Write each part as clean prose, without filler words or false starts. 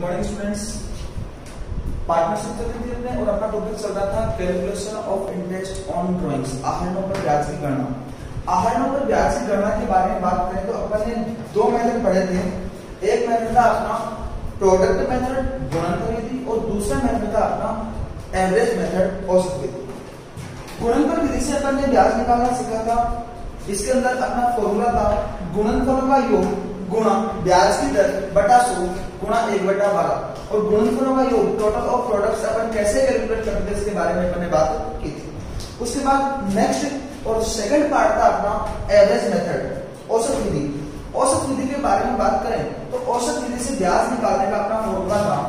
Morning students, partnership चल रही थी अपने और अपना टॉपिक चल रहा था calculation of interest on drawings. आहरणों पर ब्याज की गणना। आहरणों पर ब्याज की गणना के बारे में बात करें तो अपन ने दो मेथड पढ़े थे। एक मेथड था अपना प्रोडक्ट मेथड गुणनफल विधि और दूसरा मेथड था अपना एवरेज मेथड औसत विधि। गुणनफल विधि से अपन ने ब्याज निकालना सीखा था। इसके अंदर अपना फॉर्मूला था गुणनफलों का योग गुणा ब्याज की दर बटा 100 गुणा 1/12 और गुणनफलों का योग टोटल ऑफ प्रोडक्ट्स अपन कैसे कैलकुलेट करते हैं इसके बारे में अपन ने बात की थी। उसके बाद नेक्स्ट और सेकंड पार्ट था अपना एवरेज मेथड औसत विधि। औसत विधि के बारे में बात करें तो औसत विधि से ब्याज निकालने का अपना फॉर्मूला था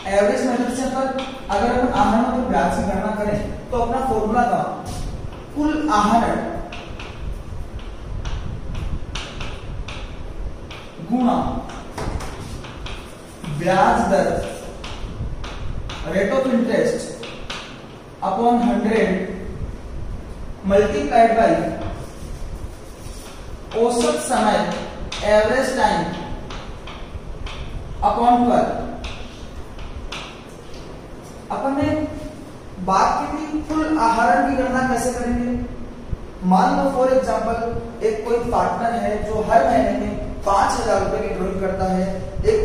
एवरेज मेथड से अगर अपन आहरणों पर ब्याज की गणना करें तो अपना फॉर्मूला था कुल आहरण गुणा ब्याज दर rate of interest upon 100 multiplied by औसत समय एवरेज टाइम अपॉन 12। अपन ने बात की थी कुल आहरण की गणना कैसे करेंगे। मान लो फॉर एग्जांपल एक कोई पार्टनर है जो हर महीने में 5,000 रुपए की ड्रॉइंग करता है। एक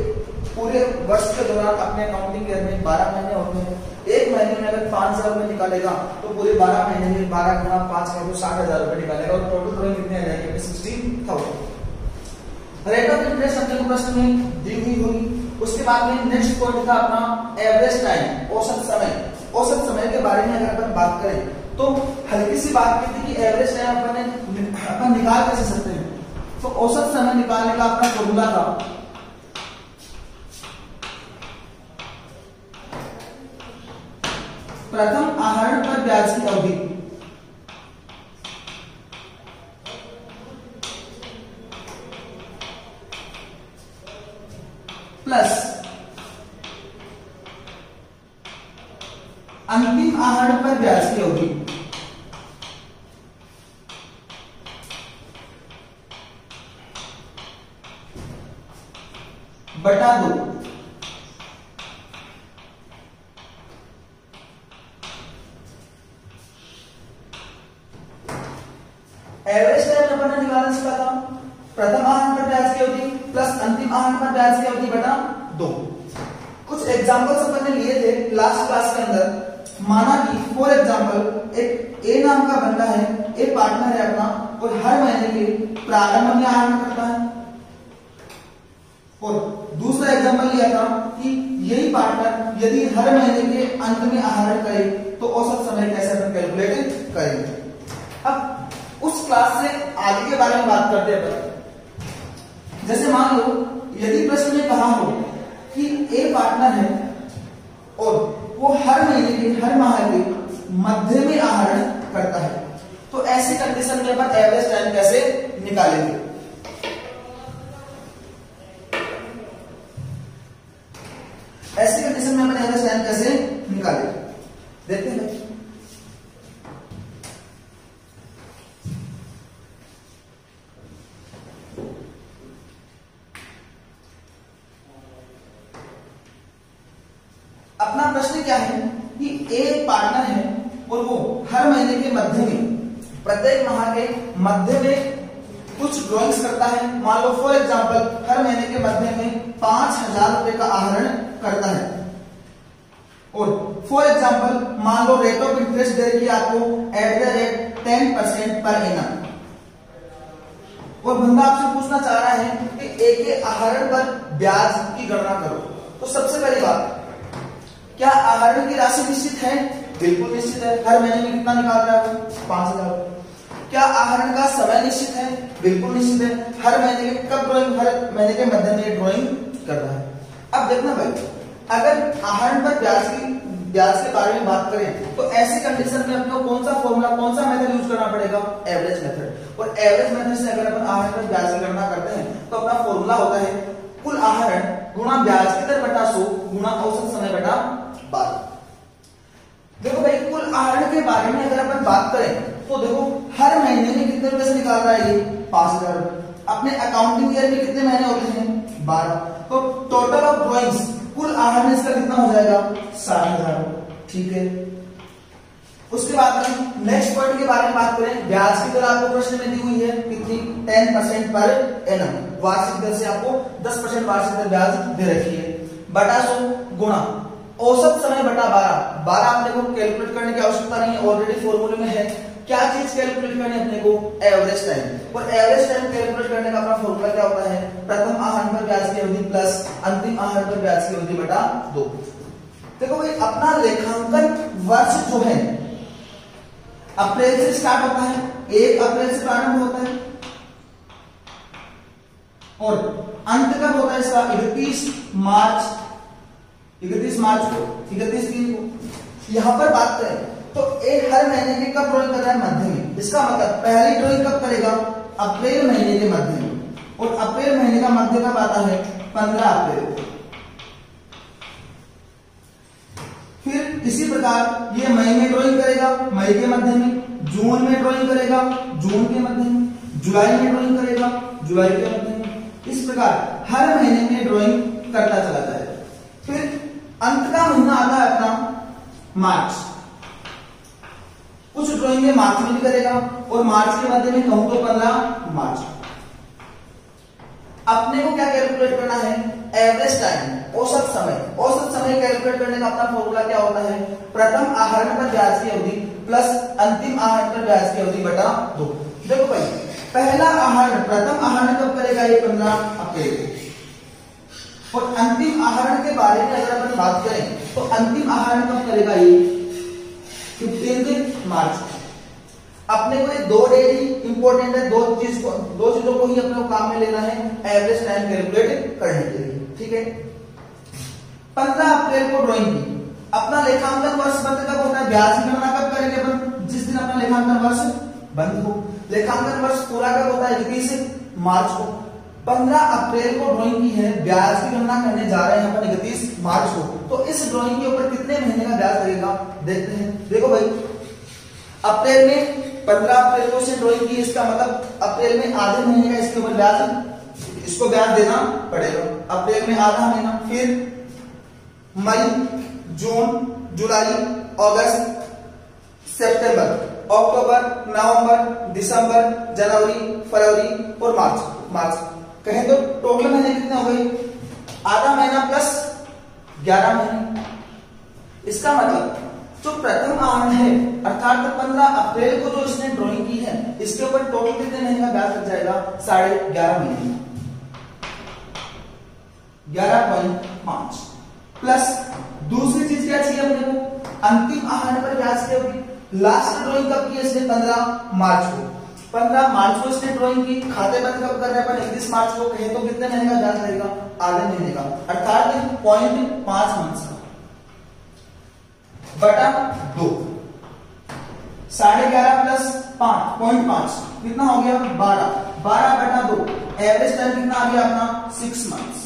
पूरे वर्ष के दौरान अपने अकाउंटिंग ईयर में 12 महीने होते हैं। एक महीने में अगर 5,000 रुपए निकालेगा तो पूरे 12 महीने में 12 गुणा 5 का तो 60,000 रुपए निकालेगा और टोटल ड्रॉइंग कितने आ जाएंगे 16,000। रेट ऑफ इंटरेस्ट अपने प्रश्न में दी हुई होगी। उसके बाद में नेक्स्ट पॉइंट था अपना एवरेज टाइम औसत समय। औसत समय के बारे में अगर अपन बात करें तो हल्की सी बात की थी कि एवरेज टाइम अपन निकाल कैसे सकते हैं। तो औसत समय निकालने का अपना फॉर्मूला था प्रथम आहरण पर ब्याज की अवधि प्लस अंतिम आहरण पर ब्याज की अवधि बटा 2। एवरेज टाइम अपन ने निकालना सीखा था प्रथम आहरण पर ब्याज की अवधि प्लस अंतिम आहरण पर ब्याज की अवधि बटा 2। कुछ एग्जांपल्स अपन ने लिए थे लास्ट क्लास के अंदर। माना कि फॉर एग्जांपल एक ए नाम का बंदा है, एक पार्टनर है अपना और हर महीने के प्रारंभ में आहरण करता है। और दूसरा एग्जांपल लिया था कि यही पार्टनर यदि हर महीने के अंत में आहरण करे तो औसत समय कैसे अपन कैलकुलेट करेंगे। अब उस क्लास से आगे के बारे में बात करते हैं। जैसे मान लो यदि प्रश्न में कहा हो कि ए पार्टनर है और वो हर महीने के हर माह के मध्य में आहरण करता है तो ऐसी कंडीशन में अपन एवरेज टाइम कैसे निकालेंगे। ऐसी कंडीशन में अपन एवरेज टाइम कैसे निकालेंगे देखते हैं। अपना प्रश्न क्या है कि एक पार्टनर है और वो हर महीने के मध्य में प्रत्येक माह के मध्य में कुछ ड्राइंग्स करता है। मान लो फॉर एग्जांपल हर महीने के मध्य में 5,000 रुपए का आहरण करता है। और फॉर एग्जांपल मान लो रेट ऑफ इंटरेस्ट दे रही है आपको at the rate 10% per annum. और बंदा आपसे पूछना चाह रहा है कि एक के आहरण पर ब्याज की गणना करो। तो सबसे पहली बात, क्या आहरण की राशि निश्चित है? बिल्कुल निश्चित है। हर महीने में कितना निकाल रहा है? 5,000। क्या आहरण का समय निश्चित है? बिल्कुल निश्चित है। हर महीने के कब ड्राइंग? हर महीने के मध्य में ड्राइंग कर रहा है। अब देखना भाई, अगर आहरण पर ब्याज के बारे में बात करें तो ऐसी कंडीशन में अपने कौन सा फॉर्मूला, कौन सा मेथड यूज करना पड़ेगा? Average method. और एवरेज मेथड से अगर अपन आहरण पर ब्याज की गणना करते हैं तो अपना फॉर्मूला होता है कुल आहरण गुणा ब्याज की दर बटा बटा 100 गुणा औसत समय बटा 12। देखो भाई कुल आहरण के बारे में अगर अपन बात करें तो देखो हर महीने में कितने रुपए से निकाल रहा है ये 5000 रुपए। अपने अकाउंटिंग ईयर में कितने महीने होते हैं 12। तो टोटल ऑफ ड्रॉइंग्स कुल आहरण इसका कितना हो जाएगा 60,000। ठीक है। उसके बाद में नेक्स्ट पॉइंट के बारे में बात करें, ब्याज की दर आपको प्रश्न में दी हुई है कितनी 10% पर एनम, वार्षिक दर से आपको 10% वार्षिक दर ब्याज दे रखी है, बटा 100 गुणा औसत समय बटा 12। 12 अपने को कैलकुलेट करने की आवश्यकता नहीं है, ऑलरेडी फॉर्मूले में है। क्या चीज कैलकुलेट करनी है अपने को एवरेज टाइम। और एवरेज टाइम कैलकुलेट करने का अपना फॉर्मूला क्या होता है, प्रथम आहरण पर ब्याज की अवधि प्लस अंतिम आहरण पर ब्याज की अवधि बटा 2। देखो भाई अपना लेखांकन वर्ष जो है अप्रैल से स्टार्ट होता है, 1 अप्रैल से प्रारंभ होता है और अंत कब होता है इसका 31 मार्च को 31/3 को। यहां पर बात करें तो एक हर महीने की कब ड्राइंग कर रहा है मध्य में, इसका मतलब पहली ड्राइंग कब करेगा अप्रैल महीने के मध्य में, और अप्रैल महीने का मध्य कब आता है 15 अप्रैल को। फिर इसी प्रकार ये मई में ड्राइंग करेगा मई के मध्य में, जून में ड्राइंग करेगा जून के मध्य में, जुलाई में ड्राइंग करेगा जुलाई के मध्य में। इस प्रकार हर महीने में ड्राइंग करता चला जाएगा। फिर अंत का महीना आता है अपना मार्च, कुछ ड्राइंग में मार्च में भी करेगा और मार्च के मध्य में कहूं तो 15 मार्च। अपने को क्या कैलकुलेट करना है एवरेज टाइम, औसत समय। औसत समय कैलकुलेट करने का अपना फॉर्मूला क्या होता है, प्रथम आहरण पर ब्याज की अवधि प्लस अंतिम आहरण पर ब्याज की अवधि बटा 2। देखो भाई पहला आहरण प्रथम आहरण कब करेगा ये 15 अप्रैल को, और अंतिम आहरण के बारे में अगर अपन बात करें तो अंतिम आहरण कब करेगा ये 15 मार्च को। अपने को ये 2 डेट ही इंपॉर्टेंट है, दो चीजों को ही अपने को काम में लेना है एवरेज टाइम कैलकुलेट करने के लिए। ठीक है। 15 अप्रैल को ड्राइंग की। अपना लेखांकन वर्ष बंद कब होता है, ब्याज की गणना कब करेंगे अपन, जिस दिन अपना लेखांकन वर्ष बंद हो। लेखांकन वर्ष पूरा कब होता है 31 मार्च को। 15 अप्रैल को ड्राइंग की है, ब्याज की गणना करने जा रहे हैं अपन 31 मार्च को। तो इस ड्राइंग के ऊपर कितने महीने का ब्याज लगेगा देखते हैं। देखो भाई अप्रैल में 15 अप्रैल को से ड्राइंग की, इसका मतलब अप्रैल में आधे महीने का इसके ऊपर ब्याज, इसको ब्याज देना पड़ेगा। अप्रैल में आधा महीना, फिर मई, जून, जुलाई, अगस्त, सितंबर, अक्टूबर, नवंबर, दिसंबर, जनवरी, फरवरी और मार्च। कहें तो टोटल महीने कितने हो गए, आधा महीना प्लस 11 महीने। इसका मतलब जो प्रथम आहरण है अर्थात 15 अप्रैल को जो इसने ड्राइंग की है इसके ऊपर टोटल कितने महीने का ब्याज लग जाएगा 11.5 महीने, 11.5 प्लस दूसरी चीज क्या चाहिए अपने को, अंतिम आहरण पर ब्याज की अवधि। लास्ट ड्राइंग कब की इसने 15 मार्च को। 15 मार्च को इसने ड्राइंग की, खाते बंद कब कर रहे हैं अपन 31 मार्च को। कहे तो कितने महीने का ब्याज लगेगा, आधे महीने का, अर्थात 0.5 मंथ का बटा 2। 11.5 प्लस 5.5 कितना हो गया 12 बटा 2। एवरेज टाइम कितना आ गया अपना 6 मंथ्स।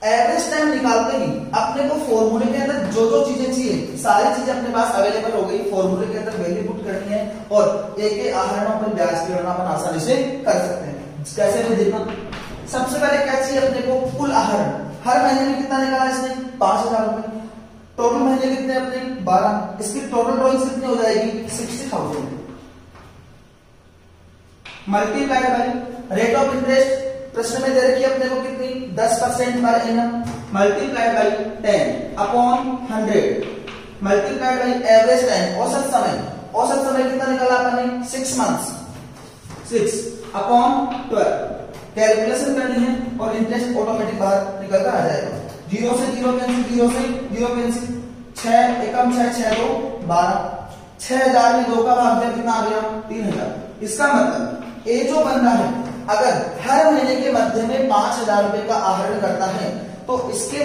एवरेज टाइम निकालते ही अपने को फॉर्मूले के अंदर जो जो चीजें चाहिए सारी चीजें अपने पास अवेलेबल हो गई। फॉर्मूले के अंदर वैल्यू पुट करनी है और एक आहरणों पर ब्याज की गणना अपन आसानी से कर सकते हैं। कैसे भी देखना, सबसे पहले क्या चाहिए अपने को, कुल आहरण। हर महीने में कितना निकाला इसने 5000 रुपए। टोटल महीने कितने अपने 12। इसकी टोटल ड्रॉइंग कितनी हो जाएगी 60,000 multiplied by rate of interest प्रश्न में दे रखी है अपने को कितनी 10% per annum, multiplied by 10 upon 100 multiplied by average time, औसत समय कितना निकाला अपने 6 मंथ्स, 6 अपॉन 12। कैलकुलेशन करनी है और इंटरेस्ट ऑटोमेटिक बाहर निकल कर आ जाएगा। 0 से 0 कैंसिल, 0 से 0 कैंसिल, 6 एकम 6 6 2 12। 6000 में 2 का भाग दिया कितना आ गया 3000। इसका मतलब ये जो बंदा है अगर हर महीने के मध्य में 5000 रुपए का आहरण करता है तो इसके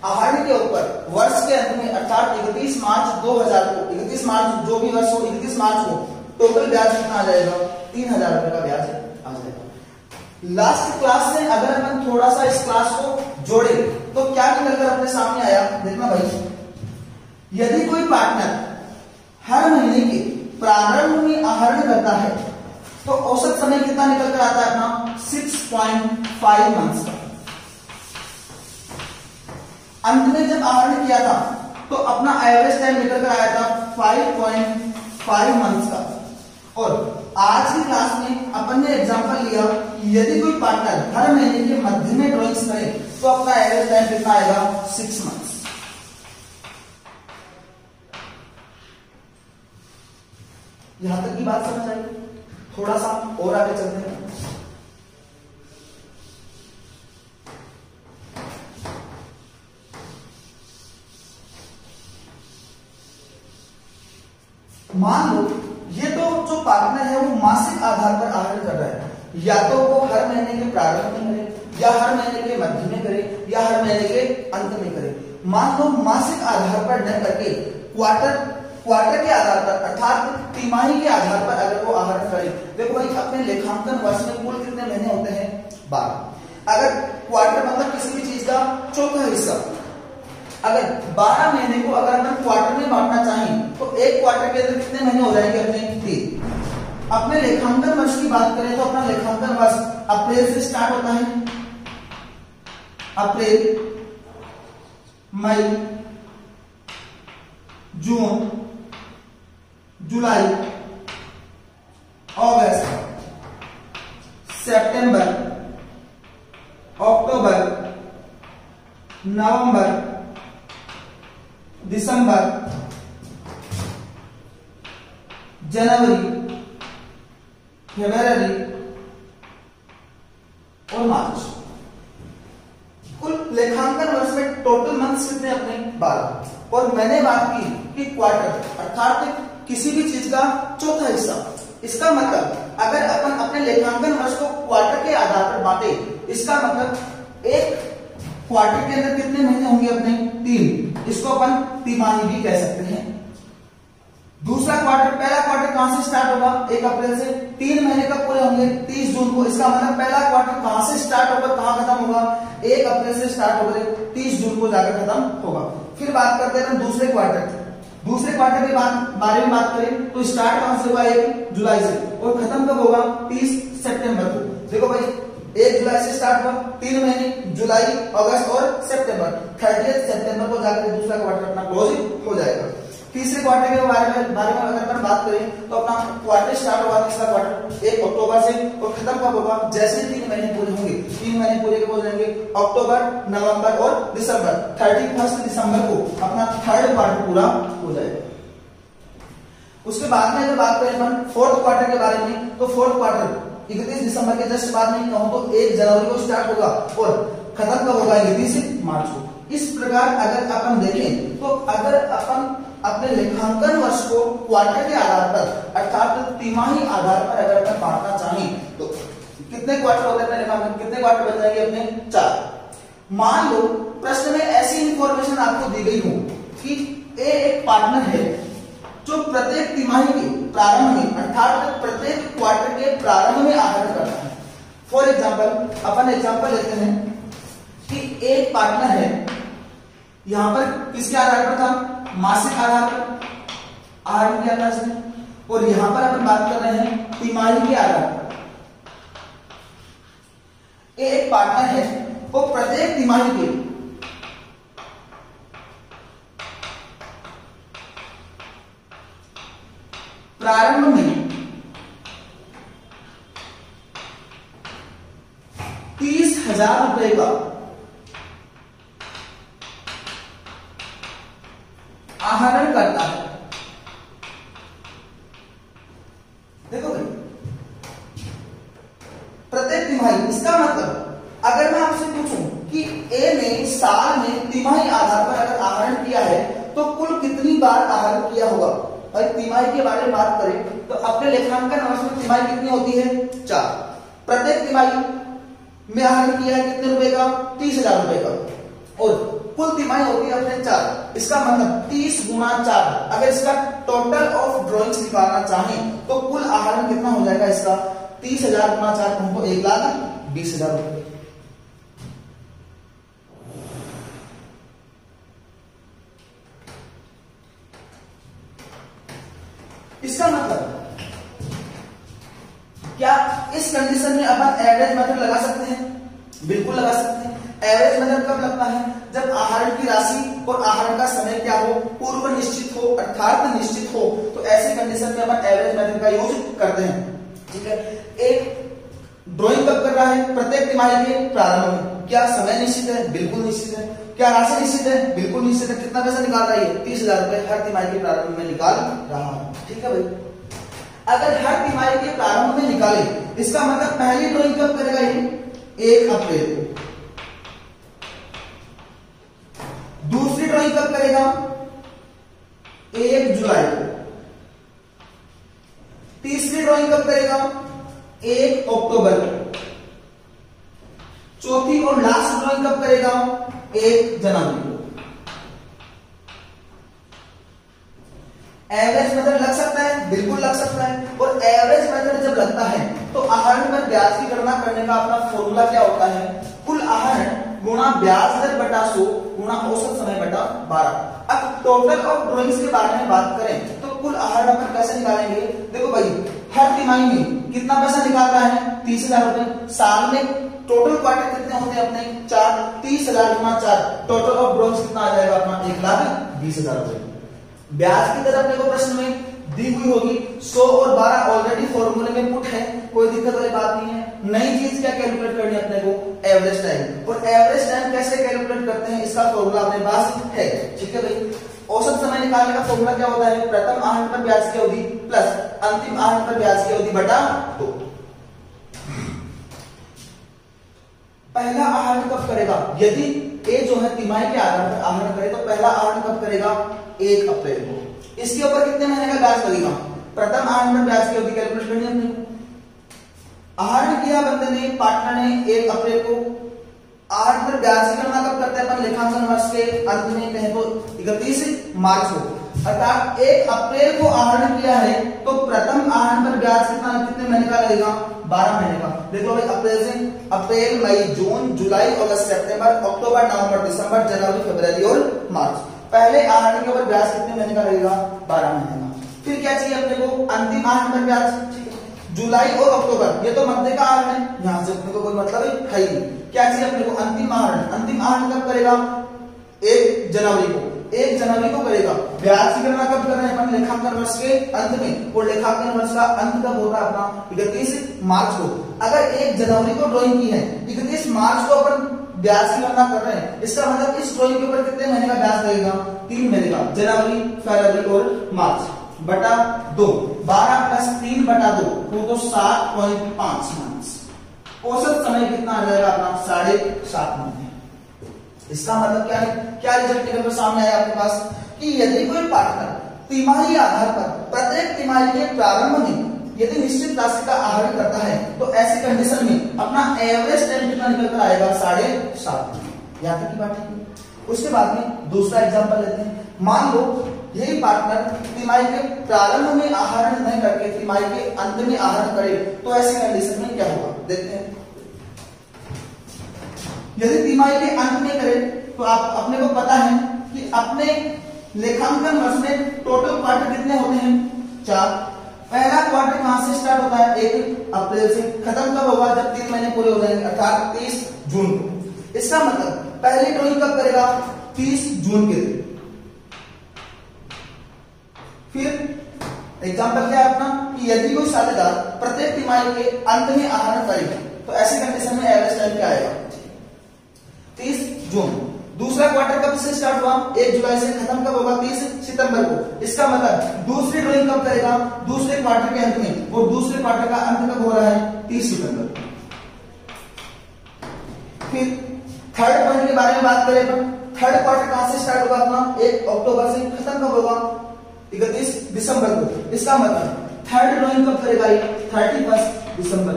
आहरण के ऊपर वर्ष के अंत में अर्थात 31 मार्च 2000 को, 31 मार्च जो भी वर्ष हो 31 मार्च को टोटल ब्याज कितना आ जाएगा 3000 रुपए का ब्याज आ जाएगा। लास्ट क्लास से अगर अपन थोड़ा सा इस क्लास को जोड़े तो क्या निकलकर अपने सामने आया, देखना भाई। यदि कोई पार्टनर हर महीने के प्रारंभ में आहरण करता है तो औसत समय कितना निकल कर आता है अपना 6.5 मंथ्स का। अंत में जब आहरण किया था तो अपना एवरेज टाइम निकल कर आया था 5.5 मंथ्स का। और आज की क्लास में अपन ने एग्जांपल लिया कि यदि कोई पार्टनर हर महीने के मध्य में ड्राइंग्स करे तो अपना एवरेज टाइम कितना आएगा 6 मंथ्स। यहां तक की बात समझ आई? थोड़ा सा और आगे चलते हैं। मान लो ये तो जो पार्टनर है वो मासिक आधार पर आहरण कर रहा है, या तो वो हर महीने के प्रारंभ में करे या हर महीने के मध्य में करे या हर महीने के अंत में करे। मान लो मासिक आधार पर न करके क्वार्टर के आधार पर अर्थात तिमाही के आधार पर अगर वो आहरण करे। देखो भाई अपने लेखांकन वर्ष में कुल कितने महीने होते हैं 12। अगर क्वार्टर मतलब किसी भी चीज का चौथा हिस्सा, अगर 12 महीने को अगर हम क्वार्टर में बांटना चाहें तो एक क्वार्टर के अंदर कितने महीने हो जाएंगे अपने 3। अपने लेखांकन वर्ष की बात करें तो अपना लेखांकन वर्ष अप्रैल से स्टार्ट होता है। अप्रैल, मई, जून, जुलाई, अगस्त, सितंबर, अक्टूबर, नवंबर, दिसंबर, जनवरी, फरवरी और मार्च। कुल लेखांकन वर्ष में टोटल मंथ्स कितने अपने 12। और मैंने बात की कि क्वार्टर अर्थात किसी भी चीज का चौथा हिस्सा। इसका मतलब अगर अपन अपने लेखांकन वर्ष को क्वार्टर के आधार पर बांटे, इसका मतलब एक क्वार्टर के अंदर कितने महीने होंगे अपने 3। इसको अपन तिमाही भी कह सकते हैं। दूसरा क्वार्टर, पहला क्वार्टर कहां से स्टार्ट होगा 1 अप्रैल से, 3 महीने कब पूरे होंगे 30 जून को। इसका मतलब पहला क्वार्टर कहां से स्टार्ट होगा कहां खत्म होगा 1 अप्रैल से स्टार्ट होकर 30 जून को जाकर खत्म होगा। फिर बात करते हैं दूसरे क्वार्टर के बारे में बात करें तो स्टार्ट कहां से होगा 1 जुलाई से और खत्म कब होगा 30 सितंबर को। देखो भाई 1 जुलाई से स्टार्ट हुआ, 3 महीने जुलाई, अगस्त और सितंबर, 30 सितंबर को जाकर दूसरा क्वार्टर अपना क्लोज हो जाएगा। तीसरे क्वार्टर के बारे में अगर अपन बात करें तो अपना क्वार्टर स्टार्ट होगा तीसरा क्वार्टर 1 अक्टूबर से और खत्म कब होगा जैसे 3 महीने पूरे होंगे। 3 महीने पूरे कब हो जाएंगे अक्टूबर, नवंबर और दिसंबर। 31 दिसंबर को अपना थर्ड क्वार्टर पूरा हो जाएगा। उसके बाद में अगर बात करें अपन फोर्थ क्वार्टर के बारे में तो फोर्थ क्वार्टर 31 दिसंबर के जस्ट बाद में कहूं तो 1 जनवरी को स्टार्ट होगा और खत्म कब होगा 31 मार्च को। इस प्रकार अगर अपन देखें तो अगर अपन अपने लेखांकन वर्ष को क्वार्टर के आधार पर अर्थात तिमाही आधार पर अगर अपन बांटना चाहें तो कितने क्वार्टर होते हैं अपने लेखांकन, कितने क्वार्टर बन जाएंगे अपने 4। मान लो प्रश्न में ऐसी इंफॉर्मेशन आपको दी गई हो कि ए एक पार्टनर है जो प्रत्येक तिमाही के प्रारंभ में अर्थात प्रत्येक क्वार्टर के प्रारंभ में आहरण करता है। फॉर एग्जाम्पल अपन एग्जाम्पल लेते हैं कि एक पार्टनर है, यहां पर किसके आधार पर था मासिक आधार पर आहरण किया था इसने, और यहां पर अपन बात कर रहे हैं तिमाही के आधार पर। एक पार्टनर है वो प्रत्येक तिमाही के प्रारंभ में 30,000 रुपए का आहरण करता है। देखो भाई प्रत्येक तिमाही, इसका मतलब अगर मैं आपसे पूछूं कि ए ने साल में तिमाही आधार पर अगर आहरण किया है तो कुल कितनी बार आहरण किया होगा। भाई तिमाही के बारे में बात करें तो अपने लेखांकन वर्ष में तिमाही कितनी होती है 4। प्रत्येक तिमाही में आहरण किया है कितने रुपए का 30,000 रुपए का और कुल तिमाही होती है अपने 4। इसका मतलब 30 गुना 4, अगर इसका टोटल ऑफ ड्रॉइंग्स निकालना चाहें तो कुल आहरण कितना हो जाएगा इसका 30,000 गुना 4 हमको 1,20,000 20,000 रुपए। इसका मतलब क्या इस कंडीशन में अपन एवरेज मेथड लगा सकते हैं? बिल्कुल लगा सकते हैं। एवरेज मेथड कब लगता है? जब आहरण की राशि और आहरण का समय क्या हो, पूर्व निश्चित हो अर्थात निश्चित हो, तो ऐसी कंडीशन में अपन एवरेज मेथड का यूज करते हैं। ठीक है, एक ड्राइंग कब कर रहा है? प्रत्येक तिमाही के प्रारंभ में। क्या समय निश्चित है? बिल्कुल निश्चित है। क्या राशि निश्चित है? बिल्कुल निश्चित है। कितना पैसा निकाल रहा है? 30,000 रुपए हर तिमाही के प्रारंभ में निकाल रहा है। ठीक है भाई, अगर हर तिमाही के प्रारंभ में निकाले, इसका मतलब पहली ड्राइंग कब करेगा? ये 1 अप्रैल को। दूसरी ड्राइंग कब करेगा? 1 जुलाई को। तीसरी ड्राइंग कब करेगा? 1 अक्टूबर को। चौथी और लास्ट ड्राइंग कब करेगा? 1 जनवरी को। एवरेज मेथड लग सकता है? बिल्कुल लग सकता है। और एवरेज मेथड जब लगता है तो आहरण पर ब्याज की गणना करने का अपना फॉर्मूला क्या होता है? कुल आहरण गुणा ब्याज दर बटा 100 गुणा औसत समय बटा 12। अब टोटल ऑफ ड्राइंग्स के बारे में बात करें तो कुल आहरण अपन कैसे निकालेंगे? देखो भाई, हर तिमाही में कितना पैसा निकाल रहा है? 30,000 रुपए। साल में टोटल क्वार्टर कितने होते हैं अपने? 4। 30,000 गुना 4, टोटल ऑफ ड्राइंग्स कितना आ जाएगा अपना? 1,20,000 रुपए। ब्याज की दर अपने को प्रश्न में दी हुई होगी। 100 और 12 ऑलरेडी फॉर्मूले में पुट है, कोई दिक्कत वाली बात नहीं है। नई चीज क्या कैलकुलेट करनी है अपने को? Average time. और एवरेज टाइम कैसे कैलकुलेट करते हैं इसका फॉर्मूला अपने पास है। ठीक है भाई, औसत समय निकालने का फॉर्मूला क्या होता है? प्रथम आहरण पर ब्याज की अवधि प्लस अंतिम आहरण पर ब्याज की अवधि बटा 2। पहला आहरण कब करेगा? यदि ए जो है तिमाही के आधार पर आहरण करे तो पहला आहरण कब करेगा? 1 अप्रैल को। इसके ऊपर कितने महीने का ब्याज लगेगा? प्रथम आहरण पर ब्याज की अवधि कैलकुलेट करनी है अपने को। आहरण किया बंदे ने, पार्टनर ने 1 अप्रैल को। आहरण पर ब्याज की गणना कब करते हैं अपन? लेखांकन वर्ष के अंत में कहें तो 31 मार्च को। अर्थात 1 अप्रैल को आहरण किया है तो प्रथम आहरण पर ब्याज कितने महीने का लगेगा? 12 महीने का। देखो भाई, अप्रैल से अप्रैल, मई, जून, जुलाई, अगस्त, सितंबर, अक्टूबर, नवंबर, दिसंबर, जनवरी, फरवरी और मार्च। पहले आहरण के ऊपर ब्याज कितने महीने का लगेगा? 12 महीने का। फिर क्या चाहिए अपने को? अंतिम आहरण पर ब्याज। जुलाई और अक्टूबर, ये तो मध्य का आहरण है, यहां से अपने को कोई मतलब है ही नहीं। क्या चाहिए अपने को? अंतिम आहरण। अंतिम आहरण कब करेगा? 1 जनवरी को। 1 जनवरी को करेगा। ब्याज की गणना कब कर रहे हैं अपन? लेखांकन वर्ष के अंत में। और लेखांकन वर्ष का अंत कब होता है अपना? 31 मार्च को। अगर 1 जनवरी को ड्राइंग की है, 31 मार्च को अपन ब्याज की गणना कर रहे हैं, इसका मतलब इस ड्राइंग के ऊपर कितने महीने का ब्याज लगेगा? 3 महीने का। जनवरी, फरवरी और मार्च बटा 2। 12 प्लस 3 बटा 2 तो 7.5 मंथ। औसत समय कितना आ जाएगा अपना? 7.5 महीने। इसका मतलब क्या है? क्या रिजल्ट निकल कर सामने आया आपके पास कि यदि कोई पार्टनर तिमाही आधार पर प्रत्येक तिमाही के प्रारंभ में यदि निश्चित राशि का आहरण करता है तो ऐसी कंडीशन में अपना एवरेज टाइम कितना निकल कर आएगा? 7.5। यहां तक की बात ठीक है। उसके बाद में दूसरा एग्जांपल लेते हैं। मान लो यही पार्टनर तिमाही के प्रारंभ में आहरण नहीं करके तिमाही के अंत में आहरण करे तो ऐसी कंडीशन में क्या होगा? देखते हैं। यदि तिमाही के अंत में करे तो आप अपने को पता है कि अपने लेखांकन वर्ष में टोटल क्वार्टर कितने होते हैं? 4। पहला क्वार्टर कहां से स्टार्ट होता है? 1 अप्रैल से। खत्म कब होगा? जब 3 महीने पूरे हो जाएंगे, अर्थात 30 जून को। इसका मतलब पहली ड्राइंग कब करेगा? 30 जून के दिन। फिर एग्जांपल क्या है अपना कि यदि कोई साझेदार प्रत्येक तिमाही के अंत में आहरण करेगा तो ऐसी कंडीशन में एवरेज टाइम क्या आएगा? 30 जून। दूसरा क्वार्टर कब से स्टार्ट हुआ? 1 जुलाई से। खत्म कब होगा? 30 सितंबर को। इसका मतलब दूसरी ड्राइंग कब करेगा? दूसरे क्वार्टर के अंत में। और दूसरे क्वार्टर का अंत कब हो रहा है? 30 सितंबर। फिर थर्ड पॉइंट के बारे में बात करें अपन। थर्ड क्वार्टर कहां से स्टार्ट होगा अपना? 1 अक्टूबर से। खत्म कब होगा? 31 दिसंबर को। इसका मतलब थर्ड ड्राइंग कब करेगा? 31 दिसंबर।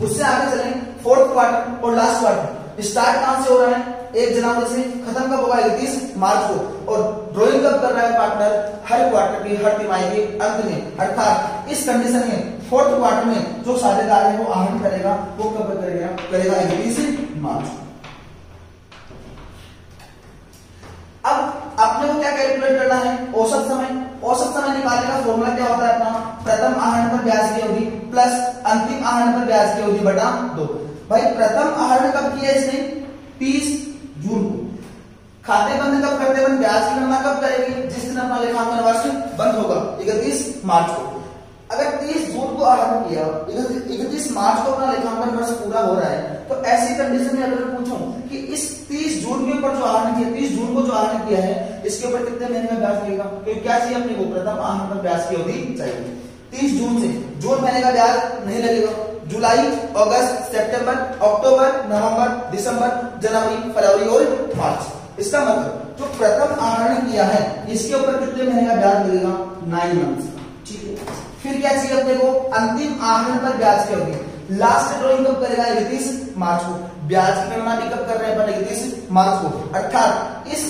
उससे आगे चलें, फोर्थ क्वार्टर और लास्ट क्वार्टर स्टार्ट कहां से हो रहा है? 1 जनवरी से। खत्म कब होगा? 31 मार्च को। और ड्राइंग कब कर रहा है पार्टनर? हर क्वार्टर की, हर तिमाही के अंत में। अर्थात इस कंडीशन में फोर्थ क्वार्टर में जो साझेदार है वो आहरण करेगा, वो कब करेगा 31 मार्च। अब आपने को क्या कैलकुलेट करना है, औसत समय। औसत समय निकालने का फॉर्मूला क्या होता है अपना, प्रथम आहरण पर ब्याज की अवधि प्लस अंतिम आहरण पर ब्याज की अवधि बटा 2। भाई प्रथम आहरण कब किया इसने, 30 जून को। खाते बंद कब करते हैं, ब्याज की गणना कब करेंगे, जिस दिन अपना लेखांकन वर्ष बंद होगा 31 मार्च को। अगर 30 जून को आहरण किया, 31 मार्च को अपना लेखांकन वर्ष पूरा हो रहा है, तो ऐसी कंडीशन में अगर पूछूं कि इस 30 जून के ऊपर जो आहरण किया, 30 जून को जो आहरण किया है, इसके ऊपर कितने महीने का ब्याज लगेगा, तो क्या चाहिए अपने को, प्रथम आहरण पर ब्याज की अवधि चाहिए। 30 जून से जून महीने का ब्याज नहीं लगेगा, जुलाई, अगस्त, सितंबर, अक्टूबर, नवंबर, दिसंबर, जनवरी, फरवरी और मार्च। इसका मतलब जो प्रथम आहरण किया है इसके ऊपर कितने महीने का ब्याज लगेगा, 9 मंथ्स। ठीक है, फिर क्या चाहिए अपने को, अंतिम आहरण पर ब्याज की अवधि। लास्ट ड्रॉइंग कब करेगा, 31 मार्च को। ब्याज की गणना भी कब कर रहे हैं, 31 मार्च को। अर्थात इस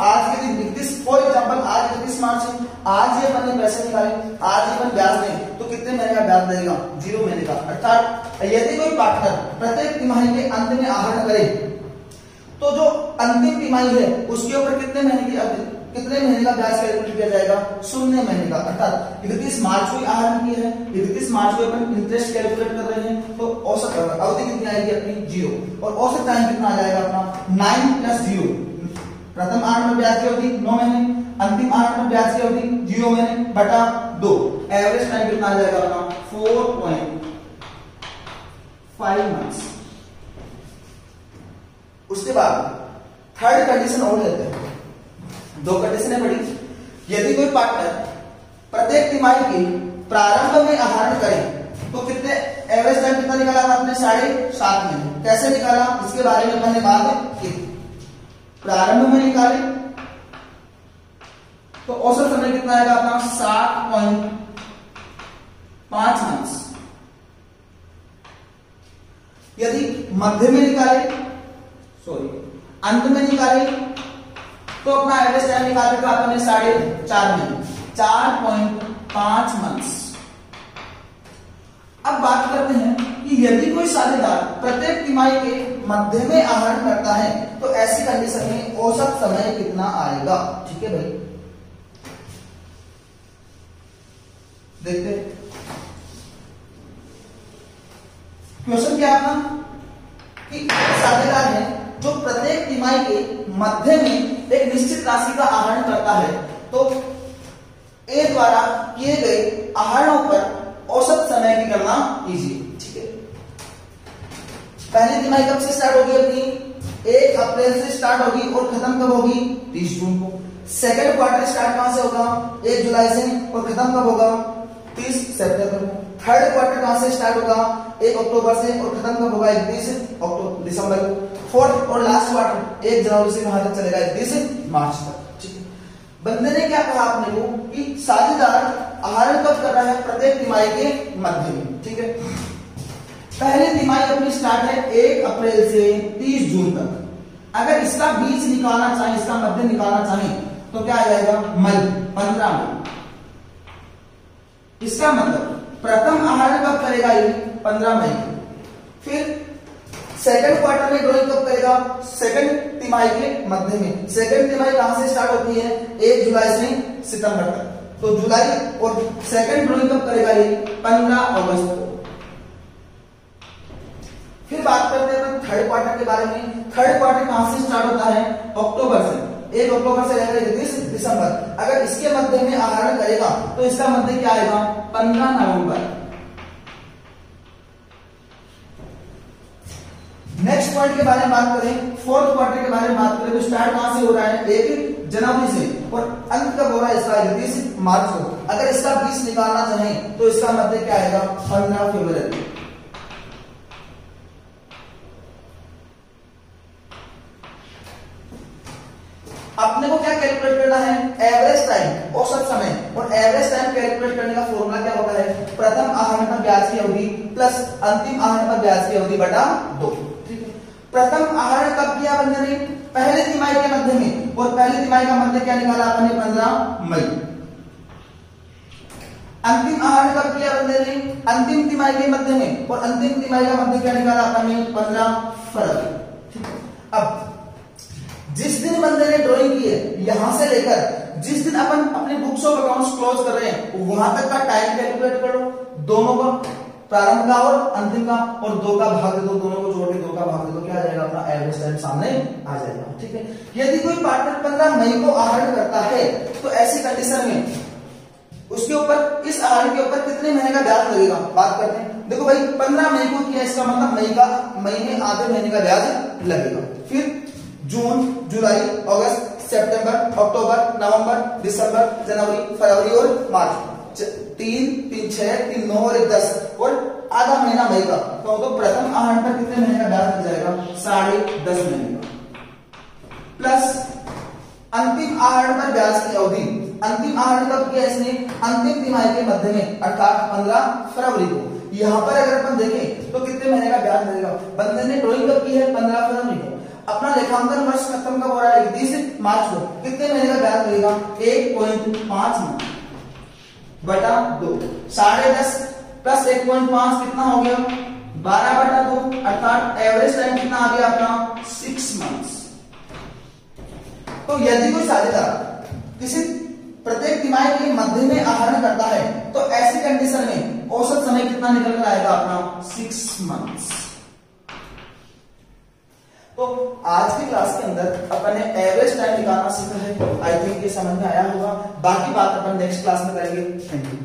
आज के दिन 31, फॉर एग्जांपल आज 31 मार्च है, आज ये अपने पैसे निकाले, आज ये अपन ब्याज दें तो कितने महीने का ब्याज लगेगा, 0 महीने का। अर्थात यदि कोई पार्टनर प्रत्येक तिमाही के अंत में आहरण करे तो जो अंतिम तिमाही है उसके ऊपर कितने महीने का ब्याज कैलकुलेट किया जाएगा, 0 महीने का। अर्थात 31 मार्च को आहरण किया है, 31 मार्च को अपन इंटरेस्ट कैलकुलेट कर रहे हैं, तो औसत अवधि कितनी आएगी अपनी, 0। और औसत टाइम कितना आ जाएगा अपना, 9 + 0। प्रथम आहरण पर ब्याज की अवधि 9 महीने, अंतिम आहरण पर ब्याज की अवधि 0 महीने बटा 2। एवरेज टाइम कितना आ जाएगा अपना, 4.5 मंथ्स। उसके बाद थर्ड कंडीशन और लेते हैं, 2 कंडीशनें पड़ी। यदि कोई पार्टनर प्रत्येक तिमाही के प्रारंभ में आहरण करे तो कितने, एवरेज टाइम कितना निकाला था आपने, 7.5 महीने। कैसे निकाला, इसके बारे में मैंने बात की। प्रारंभ में निकाले तो औसत समय कितना आएगा अपना, 7.5 मंथ्स। यदि मध्य में निकाले, अंत में निकाले तो अपना एवरेज टाइम निकाल रखा आपने 4.5 महीने, 4.5 मंथ्स। अब बात करते हैं कि यदि कोई साझेदार प्रत्येक तिमाही के मध्य में आहरण करता है तो ऐसी कंडीशन में औसत समय कितना आएगा। ठीक है भाई, देखते हैं क्वेश्चन क्या है अपना, कि साझेदार है जो प्रत्येक तिमाही के मध्य में एक निश्चित राशि का आहरण करता है, तो ए द्वारा किए गए आहरणों पर औसत समय की गणना कीजिए। ठीक है, पहली तिमाही कब से स्टार्ट होगी अपनी, 1 अप्रैल से स्टार्ट होगी और खत्म कब होगी, 30 जून को। सेकंड क्वार्टर स्टार्ट कहां से होगा, 1 जुलाई से और खत्म कब होगा, 30 सितंबर को। थर्ड क्वार्टर कहां से स्टार्ट होगा, 1 अक्टूबर से और खत्म कब होगा, 31 दिसंबर को। फोर्थ और लास्ट क्वार्टर 1 जनवरी से कहां तक चलेगा, 31 मार्च तक। ठीक है, बंदे ने क्या कहा आपने को कि साझेदार आहरण कब कर रहा है, प्रत्येक तिमाही के मध्य में। ठीक है, पहली तिमाही अपनी स्टार्ट है 1 अप्रैल से 30 जून तक। अगर इसका बीच निकालना चाहे, इसका मध्य निकालना चाहे तो क्या आ जाएगा, मई, 15 मई। इसका मतलब प्रथम आहरण कब करेगा, ये 15 मई। फिर सेकंड क्वार्टर में ड्रॉइंग कब करेगा, सेकंड तिमाही के मध्य में। सेकंड तिमाही कहां से स्टार्ट होती है, 1 जुलाई से सितंबर तक, तो जुलाई। और सेकंड ड्रॉइंग कब करेगा, ये 15 अगस्त को। फिर बात करते हैं थर्ड क्वार्टर के बारे में। थर्ड क्वार्टर कहां से स्टार्ट होता है, अक्टूबर से। 1 अक्टूबर से लेकर 31 दिसंबर। अगर इसके मध्य में आहरण करेगा तो इसका मध्य क्या आएगा, 15 नवंबर। नेक्स्ट पॉइंट के बारे में बात करें, फोर्थ क्वार्टर के बारे में बात करें तो स्टार्ट कहां से हो रहा है, 1 जनवरी से और अंत कब हो रहा है इसका, 31 मार्च को। अगर इसका बीच निकालना चाहें तो इसका मध्य क्या आएगा, 15 फरवरी। अपने को क्या कैलकुलेट करना है, एवरेज टाइम, औसत समय। और एवरेज टाइम कैलकुलेट करने का फॉर्मूला क्या होता है, प्रथम आहरण पर ब्याज की अवधि प्लस अंतिम आहरण पर ब्याज की अवधि बटा 2। ठीक है, प्रथम आहरण कब किया बंदे ने, पहले तिमाही के मध्य में। और पहली तिमाही का मध्य क्या निकाला आपने, 15 मई। अंतिम आहरण कब किया बंदे ने? अंतिम तिमाही के मध्य में, और अंतिम तिमाही का मध्य क्या निकाला अपन ने? 15 फरवरी। अब जिस दिन बंदे ने ड्राइंग की है, यहां से लेकर जिस दिन अपन अपने बुक्स ऑफ अकाउंट्स क्लोज कर रहे हैं वहां तक का टाइम कैलकुलेट करो, दोनों का, प्रारंभ का और अंतिम का, और 2 का भाग दे दो, दोनों को जोड़ के 2 का भाग दे दो, क्या आ जाएगा? अपना एवरेज टाइम सामने आ जाएगा। ठीक है, यदि कोई पार्टनर 15 मई को आहरण करता है तो ऐसी कंडीशन में उसके ऊपर, इस आहरण के ऊपर कितने महीने का ब्याज लगेगा? बात करते हैं। देखो भाई 15 मई को किया, इसका मतलब मई में आधे महीने का ब्याज लगेगा। फिर जून, जुलाई, अगस्त, सितंबर, अक्टूबर, नवंबर, दिसंबर, जनवरी, फरवरी और मार्च, 3, 6, 3, 9 और 1, 10 और आधा महीना मई का। तो प्रथम आहरण पर कितने महीने का ब्याज लग जाएगा? 10.5 महीने का। प्लस अंतिम आहरण पर ब्याज की अवधि, अंतिम आहरण कब किया इसने? अंतिम तिमाही के मध्य में, अर्थात 15 फरवरी को। यहां पर अगर अपन देखें तो कितने महीने का ब्याज लगेगा? बंदे ने ड्राइंग कब की है? 15 फरवरी को। अपना लेखांकन वर्ष खत्म कब हो रहा है? 31 मार्च को। कितने महीने का ब्याज लगेगा? 1.5 बटा 2, 10.5 प्लस 1.5 कितना हो गया? 12/2, अर्थात एवरेज टाइम कितना आ गया अपना? 6 मंथ्स। तो यदि कोई साझेदार किसी प्रत्येक तिमाही के मध्य में आहरण करता है तो ऐसी कंडीशन में औसत समय कितना निकल कर आएगा अपना? 6 मंथ्स। तो आज की क्लास के अंदर अपन ने एवरेज टाइम निकालना सीखा है। आई थिंक ये समझ में आया होगा। बाकी बात अपन नेक्स्ट क्लास में करेंगे। Thank you.